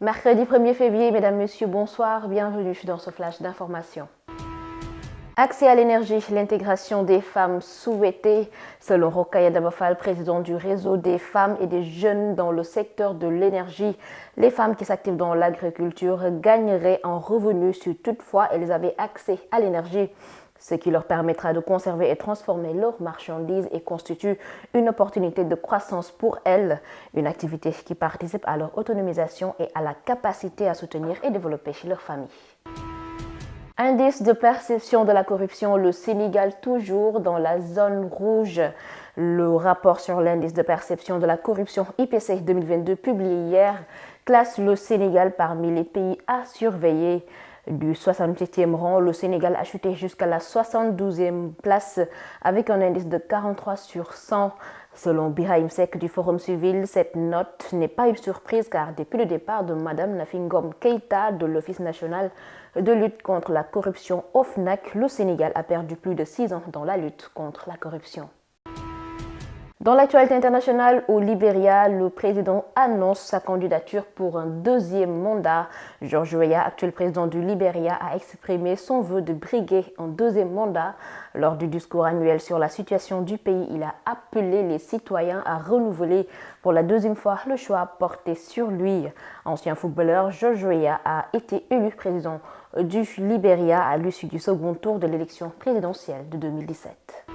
Mercredi 1er février, mesdames, messieurs, bonsoir, bienvenue dans ce flash d'information. Accès à l'énergie, l'intégration des femmes souhaitée. Selon Rokhaya Dabafal, président du réseau des femmes et des jeunes dans le secteur de l'énergie, les femmes qui s'activent dans l'agriculture gagneraient en revenus si toutefois elles avaient accès à l'énergie, ce qui leur permettra de conserver et transformer leurs marchandises et constitue une opportunité de croissance pour elles, une activité qui participe à leur autonomisation et à la capacité à soutenir et développer leur famille. Indice de perception de la corruption, le Sénégal toujours dans la zone rouge. Le rapport sur l'indice de perception de la corruption IPC 2022 publié hier classe le Sénégal parmi les pays à surveiller. Du 67e rang, le Sénégal a chuté jusqu'à la 72e place avec un indice de 43 sur 100. Selon Birahim Seck du Forum Civil, cette note n'est pas une surprise car depuis le départ de Madame Nafi Ngom Keïta de l'Office national de lutte contre la corruption OFNAC, le Sénégal a perdu plus de 6 ans dans la lutte contre la corruption. Dans l'actualité internationale, au Libéria, le président annonce sa candidature pour un deuxième mandat. George Weah, actuel président du Libéria, a exprimé son vœu de briguer un deuxième mandat. Lors du discours annuel sur la situation du pays, il a appelé les citoyens à renouveler pour la deuxième fois le choix porté sur lui. Ancien footballeur, George Weah a été élu président du Libéria à l'issue du second tour de l'élection présidentielle de 2017.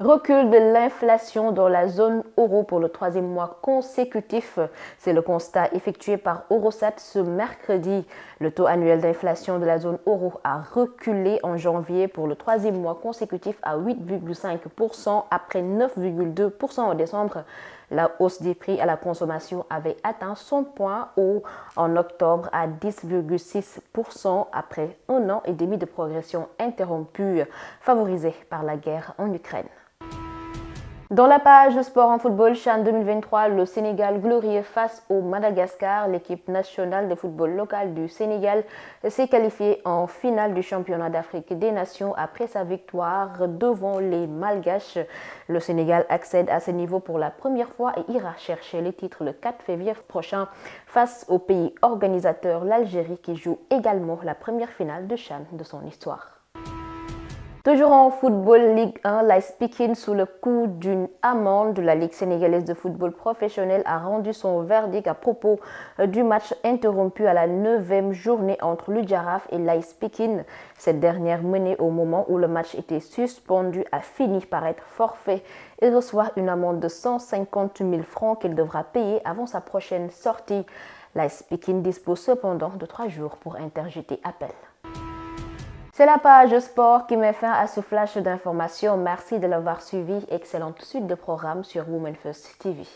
Recul de l'inflation dans la zone euro pour le troisième mois consécutif. C'est le constat effectué par Eurostat ce mercredi. Le taux annuel d'inflation de la zone euro a reculé en janvier pour le troisième mois consécutif à 8,5% après 9,2% en décembre. La hausse des prix à la consommation avait atteint son point haut en octobre à 10,6% après un an et demi de progression interrompue, favorisée par la guerre en Ukraine. Dans la page de sport en football, CHAN 2023, le Sénégal glorieux face au Madagascar. L'équipe nationale de football local du Sénégal s'est qualifiée en finale du championnat d'Afrique des Nations après sa victoire devant les Malgaches. Le Sénégal accède à ce niveau pour la première fois et ira chercher les titres le 4 février prochain face au pays organisateur, l'Algérie, qui joue également la première finale de CHAN de son histoire. Toujours en football Ligue 1, l'AS Pikine, sous le coup d'une amende, la Ligue sénégalaise de football professionnel a rendu son verdict à propos du match interrompu à la 9e journée entre le Jaraaf et l'AS Pikine. Cette dernière, menée au moment où le match était suspendu, a fini par être forfait et reçoit une amende de 150 000 francs qu'il devra payer avant sa prochaine sortie. L'AS Pikine dispose cependant de 3 jours pour interjeter appel. C'est la page sport qui met fin à ce flash d'informations. Merci de l'avoir suivi. Excellente suite de programmes sur Women First TV.